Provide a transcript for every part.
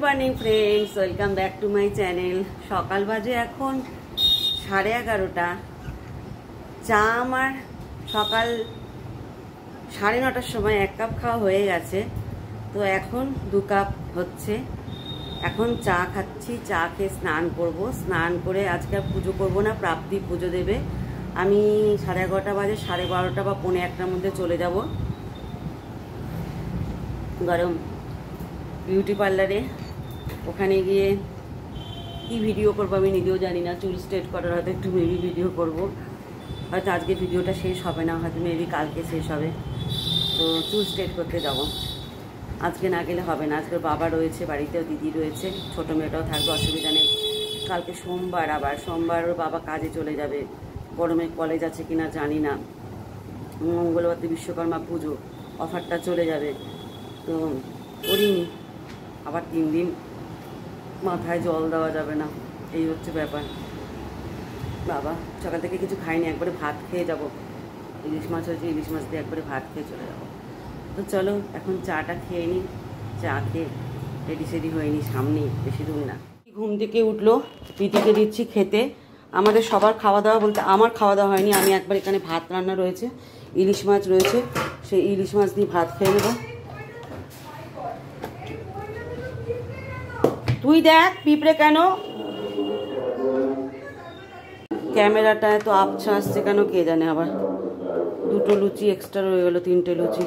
Morning friends, welcome back to my channel. সকাল বাজে এখন 11:30। চা আমার সকাল 9:30টার সময় 1 কাপ খাওয়া হয়ে গেছে, তো এখন 2 কাপ হচ্ছে। এখন চা খাচ্ছি, চা খেয়ে স্নান করব। স্নান করে আজকে আর পুজো করবো না, প্রাপ্তি পুজো দেবে। আমি 11:30 বাজে 12:30 বা 1:45টার মধ্যে চলে যাব গরম বিউটি পার্লারে। ওখানে গিয়ে কি ভিডিও করবো আমি নিজেও জানি না। চুল স্ট্রেট করার হয়তো একটু মেবি ভিডিও করব, হয়তো আজকে ভিডিওটা শেষ হবে না, হয়তো মেবি কালকে শেষ হবে। তো চুল স্ট্রেট করতে যাব, আজকে না গেলে হবে না। আজকে বাবা রয়েছে বাড়িতেও, দিদি রয়েছে, ছোটো মেয়েটাও থাকবে, অসুবিধা নেই। কালকে সোমবার, আবার সোমবার ওর বাবা কাজে চলে যাবে। গরমে কলেজ আছে কিনা জানি না। মঙ্গলবার তো বিশ্বকর্মা পুজো, অফারটা চলে যাবে, তো করিনি। আবার 3 দিন মাথায় জল দেওয়া যাবে না, এই হচ্ছে ব্যাপার। বাবা সকাল থেকে কিছু খাইনি, একবারে ভাত খেয়ে যাব। ইলিশ মাছ হয়েছে, ইলিশ মাছ দিয়ে একবারে ভাত খেয়ে চলে যাব। তো চলো এখন চাটা খেয়ে নিই। চা খেয়ে রেডি সেডি হয়ে নিই, সামনেই, বেশি দূর না। ঘুম থেকে উঠলো, পিটিকে দিচ্ছি খেতে। আমাদের সবার খাওয়া দাওয়া বলতে আমার খাওয়া দাওয়া হয়নি। আমি একবার এখানে ভাত রান্না রয়েছে, ইলিশ মাছ রয়েছে, সেই ইলিশ মাছ দিয়ে ভাত খেয়ে নেবো। তুই দেখ পিঁপড়ে কেন, ক্যামেরাটা এত আবছা আসছে কেন কে জানে। আবার 2টো লুচি এক্সট্রা রয়ে গেলো, 3টে লুচি।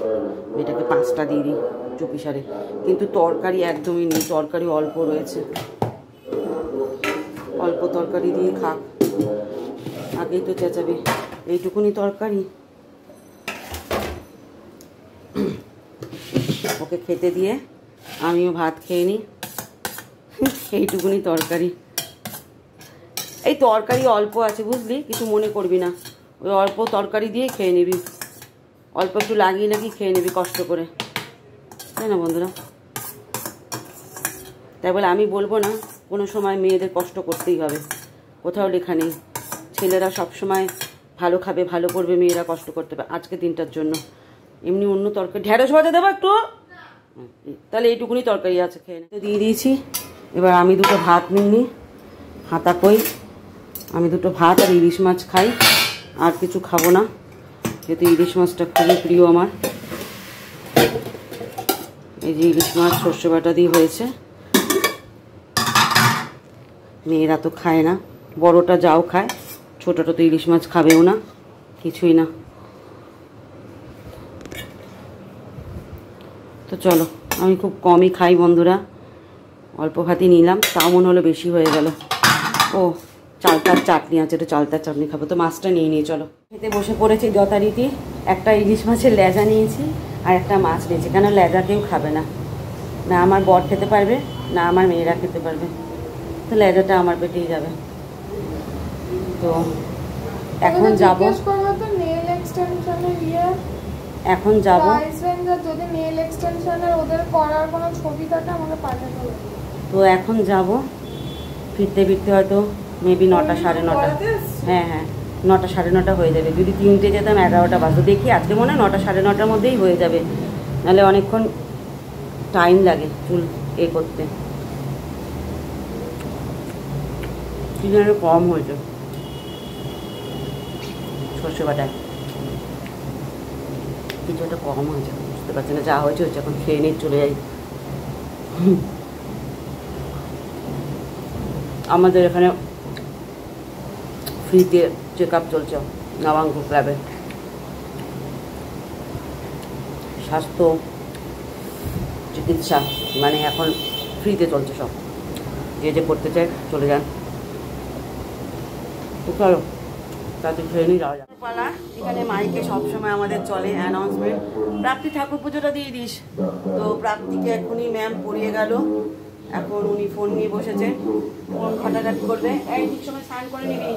এটাকে 5টা দিয়ে দিই চুপিসারে। কিন্তু তরকারি একদমই নেই, তরকারি অল্প রয়েছে। অল্প তরকারি দিয়ে খাক, আগেই তো চেঁচাবি। এইটুকুনি তরকারি ওকে খেতে দিয়ে আমিও ভাত খেয়ে নিই। এইটুকুনি তরকারি, এই তরকারি অল্প আছে বুঝলি, কিছু মনে করবি না। ওই অল্প তরকারি দিয়ে খেয়ে নিবি, অল্প একটু লাগিয়ে লাগিয়ে খেয়ে নিবি কষ্ট করে, তাই না বন্ধুরা? তাই বলে আমি বলবো না কোনো সময় মেয়েদের কষ্ট করতেই হবে, কোথাও লেখা নেই। ছেলেরা সবসময় ভালো খাবে, ভালো করবে, মেয়েরা কষ্ট করতে পারে আজকে দিনটার জন্য। এমনি অন্য তরকারি ঢেঁড়স ভাজা দেবো একটু, তাহলে এইটুকুনি তরকারি আছে, খেয়ে নে। দিয়ে দিয়েছি। এবার আমি 2টো ভাত নিয়ে নিই, হাতা কই। আমি 2টো ভাত আর ইলিশ মাছ খাই, আর কিছু খাবো না, যেহেতু ইলিশ মাছটা খুবই প্রিয় আমার। এই যে ইলিশ মাছ সর্ষে বাটা দিয়ে হয়েছে। মেয়েরা তো খায় না, বড়টা যাও খায়, ছোটটা তো ইলিশ মাছ খাবেও না, কিছুই না। তো চলো, আমি খুব কমই খাই বন্ধুরা, অল্প ভাতই নিলাম, তাও মনে হলো বেশি হয়ে গেল। ও চালতার চাটনি আছে, একটু চালতার চাটনি খাবো, তো মাছটা নিয়ে নিয়ে চলো। খেতে বসে পড়েছি যথারীতি। একটা ইলিশ মাছের লেজা নিয়েছি আর একটা মাছ নিয়েছি, কেন লেজা কেউ খাবে না, না আমার বর খেতে পারবে না আমার মেয়েরা খেতে পারবে, তো লেজাটা আমার পেটেই যাবে। তো এখন যাব, এখন যাব। যদি নেল এক্সটেনশনের ওদের করার কোনো ছবি থাকে আমাকে পাঠাতে হবে। তো এখন যাব, ফিরতে ফিরতে হয়তো মেবি 9টা 9:30। হ্যাঁ হ্যাঁ, 9টা 9:30 হয়ে যাবে। যদি 3টে যেতাম 11টা বাজতো। দেখি আজকে মনে হয় 9টা 9:30টার মধ্যেই হয়ে যাবে, নাহলে অনেকক্ষণ টাইম লাগে চুল করতে। কি যেন কম হয়েছে সর্ষে বাটায়, কিছু একটা কম হয়েছে, বুঝতে পারছি না। যা হয়েছে হচ্ছে, এখন খেয়ে নিয়ে চলে যাই। আমাদের এখানে ফ্রিতে চেক আপ চলছে নবাঙ্গ ক্লাবে, স্বাস্থ্য চিকিৎসা মানে এখন ফ্রিতে চলছে সব, যে যে করতে চায় চলে যান। তো চলো তাদের খেয়ে নিয়ে যাওয়া যায়। পালা এখানে মাইকে সবসময় আমাদের চলে অ্যানাউন্সমেন্ট। প্রাপ্তি ঠাকুর পুজোটা দিয়ে দিস। তো প্রাপ্তিকে এখনই ম্যাম পড়িয়ে গেল, এখন উনি ফোন নিয়ে বসেছে, ফোন ঘাটাঘাটি করবে। এই ঠিক সময় স্নান করে নিবি।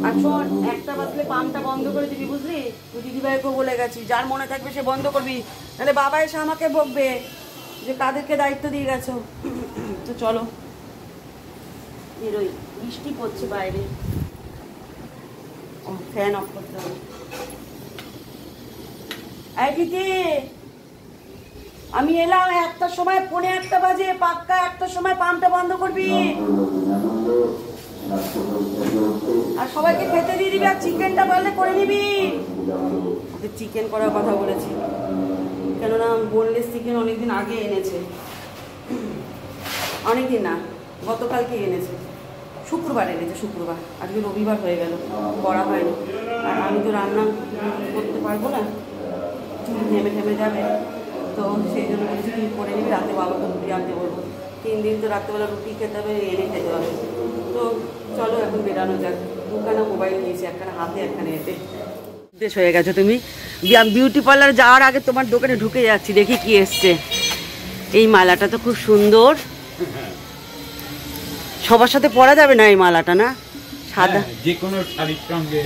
আর শোন, 1টা বাজলে পাম্পটা বন্ধ করে দিবি, বুঝলি? তুই দিদিভাইকেও বলে গেছি, যার মনে থাকবে সে বন্ধ করবি, নাহলে বাবা এসে আমাকে বকবে যে কাদেরকে দায়িত্ব দিয়ে গেছো। তো চলো বেরোই, বৃষ্টি পড়ছে বাইরে, ফ্যান অফ করতে হবে। এই দিদি আমি এলাম 1টার সময়, 1:45 বাজে, পাক্কা 1টার সময় পাম্পটা বন্ধ করবি আর সবাইকে খেতে দিয়ে দিবি। আর চিকেনটা পারলে করে নিবি। চিকেন করার কথা বলেছি, কেননা বোনলেস চিকেন অনেকদিন আগে এনেছে, অনেকদিন না, গতকালকে এনেছে, শুক্রবার এনেছে, শুক্রবার, আজকে রবিবার হয়ে গেল, করা হয়নি। আর আমি তো রান্না করতে পারবো না, চুল থেমে থেমে যাবে, তো সেই জন্য বলেছি তুই করে নিবি, রাতে বাবাকে রুটি আনতে বলবো। 3 দিন তো রাত্রেবেলা রুটি খেতে হবে, এনে খেতে হবে। তো চলো এখন বেরানো যাক। 2খানা মোবাইল নিয়েছি, একখানা হাতে, একখানা এতে। দেশ হয়ে গেছো তুমি। বিউটি পার্লার যাওয়ার আগে তোমার দোকানে ঢুকে যাচ্ছি, দেখি কি এসছে। এই মালাটা তো খুব সুন্দর, সবার সাথে পরা যাবে না এই মালাটা, না সাদা যে কোনো শাড়ির সঙ্গে।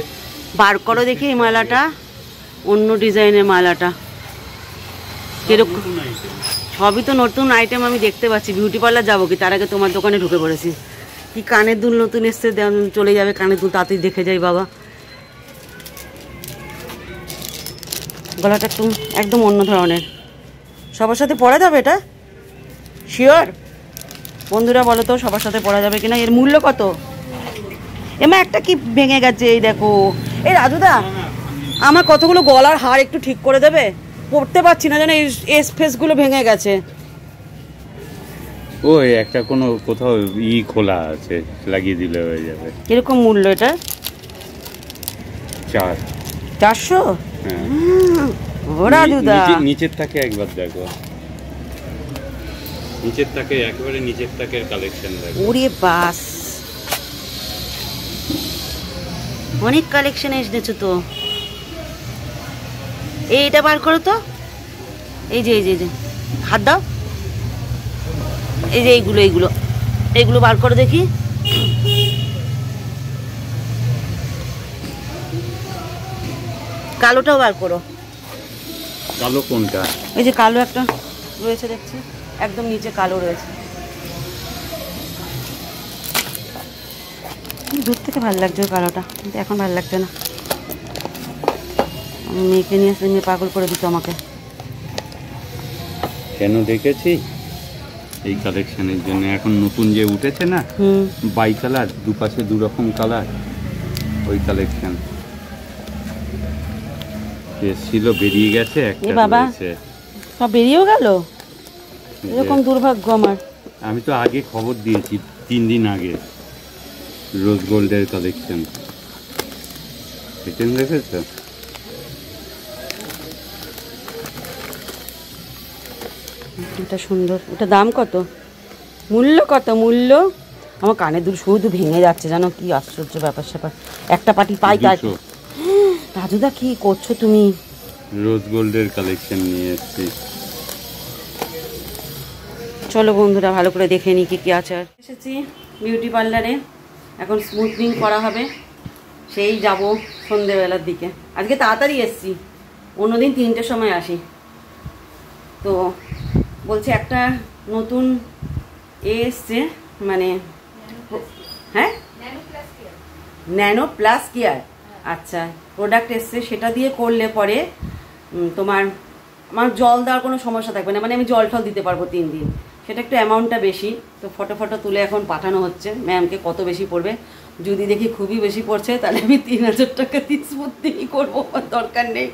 বার করো দেখি এই মালাটা, অন্য ডিজাইনের মালাটা কিরকম। সবই তো নতুন আইটেম আমি দেখতে পাচ্ছি। বিউটি পার্লার যাবো কি তার আগে তোমার দোকানে ঢুকে পড়েছি। কি কানের দুল নতুন এসছে, চলে যাবে কানের দুল, তাড়াতাড়ি দেখে যাই বাবা। গলাটা একটু একদম অন্য ধরনের, সবার সাথে পরা যাবে এটা? শিওর? বন্ধুরা বলো তো সবার সাথে পরা যাবে কিনা। এর মূল্য কত? এমা একটা কি ভেঙে গেছে, এই দেখো। এই রাজুদা, আমার কতগুলো গলার হার একটু ঠিক করে দেবে, পড়তে পারছি না, যেন এস ফেসগুলো ভেঙে গেছে। ওই একটা কোনো কোথাও খোলা আছে, লাগিয়ে দিলে হয়ে যাবে। কিরকম মূল্য এটা? 400? হ্যাঁ। ও রাজুদা, নিচের থাকে একবার দেখো, নিচের থাকে, একেবারে নিচের থাকে কালেকশন দেখো। ওরে বাস, অনেক কালেকশন এসেছো তো। এইটা বার করো তো, এই যে হাত দাও, এই যে এইগুলো বার করো দেখি। কালোটাও বার করো। কালো কোনটা? এই যে কালো একটা রয়েছে দেখছি, একদম নিচে কালো রয়েছে। দূর থেকে ভালো লাগছে কালোটা, কিন্তু এখন ভালো লাগছে না। আমি মেয়েকে নিয়ে আসলে মেয়ে পাগল করে দিত আমাকে। কেন দেখেছি এই কালেকশনের জন্য, এখন নতুন যে উঠেছে না বাই কালার, দুপাশে 2 রকম কালার, ওই কালেকশন ছিল, বেরিয়ে গেছে একটা। বাবা সব বেরিয়েও গেল, এরকম দুর্ভাগ্য আমার। আমি তো আগে খবর দিয়েছি 3 দিন আগে, রোজ গোল্ডের কালেকশন দেখেছ? এটা সুন্দর। এটা দাম কত? মূল্য কত? মূল্য আমার কানে দুল শুধু ভেঙে যাচ্ছে, জানো কি আশ্চর্য ব্যাপার স্যাপার। একটা পাটি পাই তাই। রাজুদা কি করছো তুমি? রোজ গোল্ডের কালেকশন নিয়ে এসেছি। চলো বন্ধুরা ভালো করে দেখে নিই কি আছে। আর এসেছি বিউটি পার্লারে, এখন স্মুথনিং করা হবে, সেই যাব সন্ধেবেলার দিকে। আজকে তাড়াতাড়ি এসছি, অন্যদিন 3টের সময় আসি। তো বলছে একটা নতুন এসছে, মানে হ্যাঁ ন্যানো প্লাস কেয়ার, আচ্ছা প্রোডাক্ট এসছে, সেটা দিয়ে করলে পরে আমার জল দেওয়ার কোনো সমস্যা থাকবে না, মানে আমি জল টল দিতে পারবো 3 দিন। সেটা একটু অ্যামাউন্টটা বেশি, তো ফটো তুলে এখন পাঠানো হচ্ছে ম্যামকে। কত বেশি পড়বে, যদি দেখি খুবই বেশি পড়ছে তাহলে আমি 3000 টাকা দিয়ে স্মুথনিং করবো, দরকার নেই।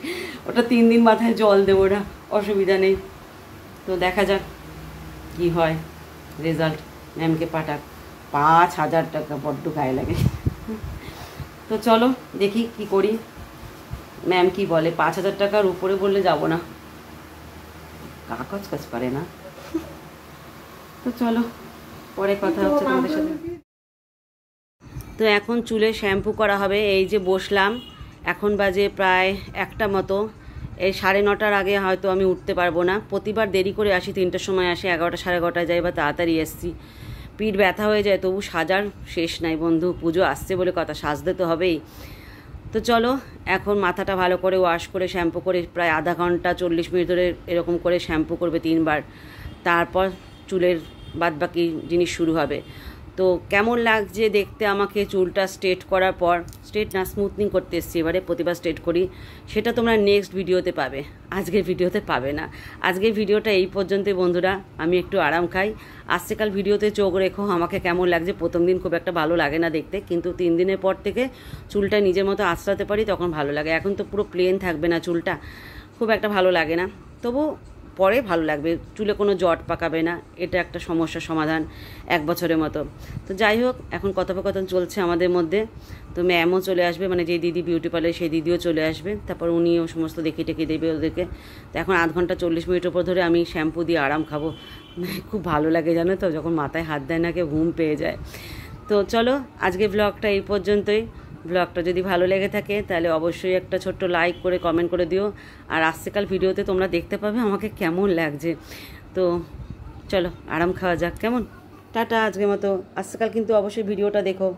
ওটা 3 দিন মাথায় জল দেবো না, অসুবিধা নেই। তো দেখা যাক কি হয় রেজাল্ট, ম্যামকে পাঠাক। 5000 টাকা বড্ড গায়ে লাগে। তো চলো দেখি কি করি, ম্যাম কি বলে। 5000 টাকার উপরে বললে যাব না, কাজ পারে না। তো চলো পরে কথা হচ্ছে তোমাদের সাথে। তো এখন চুলে শ্যাম্পু করা হবে। এই যে বসলাম, এখন বাজে প্রায় 1টা মতো। এই 9:30টার আগে হয়তো আমি উঠতে পারবো না। প্রতিবার দেরি করে আসি, 3টের সময় আসি, 11টা 11:30 যাই, বা তাড়াতাড়ি এসছি। পিঠ ব্যথা হয়ে যায়, তবু সাজার শেষ নাই বন্ধু। পুজো আসছে বলে কথা, সাজতে তো হবেই। তো চলো এখন মাথাটা ভালো করে ওয়াশ করে শ্যাম্পু করে প্রায় আধা ঘন্টা 40 মিনিট ধরে এরকম করে শ্যাম্পু করবে 3 বার। তারপর চুলের বাদবাকি জিনিস শুরু হবে। তো কেমন লাগছে দেখতে আমাকে চুলটা স্ট্রেট করার পর, স্ট্রেট না স্মুথনিং করতে এসেছি এবারে, প্রতিবার স্ট্রেট করি, সেটা তোমরা নেক্সট ভিডিওতে পাবে, আজকের ভিডিওতে পাবে না। আজকের ভিডিওটা এই পর্যন্তই বন্ধুরা, আমি একটু আরাম খাই। আজকাল ভিডিওতে চোখ রেখো আমাকে কেমন লাগছে। প্রথম দিন খুব একটা ভালো লাগে না দেখতে, কিন্তু 3 দিনের পর থেকে চুলটা নিজের মতো আঁচড়াতে পারি, তখন ভালো লাগে। এখন তো পুরো প্লেন থাকবে না চুলটা, খুব একটা ভালো লাগে না, তবু পরে ভালো লাগবে, চুলে কোনো জট পাকাবে না, এটা একটা সমস্যার সমাধান 1 বছরের মতো। তো যাই হোক, এখন কথোপকথন চলছে আমাদের মধ্যে, তো ম্যামও চলে আসবে, মানে যে দিদি বিউটি পার্লার সেই দিদিও চলে আসবে, তারপর উনিও সমস্ত দেখিয়ে টেকে দেবে ওদেরকে। তো এখন 1/2 ঘন্টা 40 মিনিট ওপর ধরে আমি শ্যাম্পু দিয়ে আরাম খাবো, খুব ভালো লাগে জানো তো, যখন মাথায় হাত দেয় না কেউ ঘুম পেয়ে যায়। তো চলো আজকে ব্লগটা এই পর্যন্তই। ব্লগটা যদি ভালো লেগে থাকে তাহলে অবশ্যই একটা ছোট্ট লাইক করে কমেন্ট করে দিও, আর আজকাল ভিডিওতে তোমরা দেখতে পাবে আমাকে কেমন লাগছে। তো চলো আরাম খাওয়া যাক, কেমন? টাটা আজকের মতো। আজকাল কিন্তু অবশ্যই ভিডিওটা দেখো।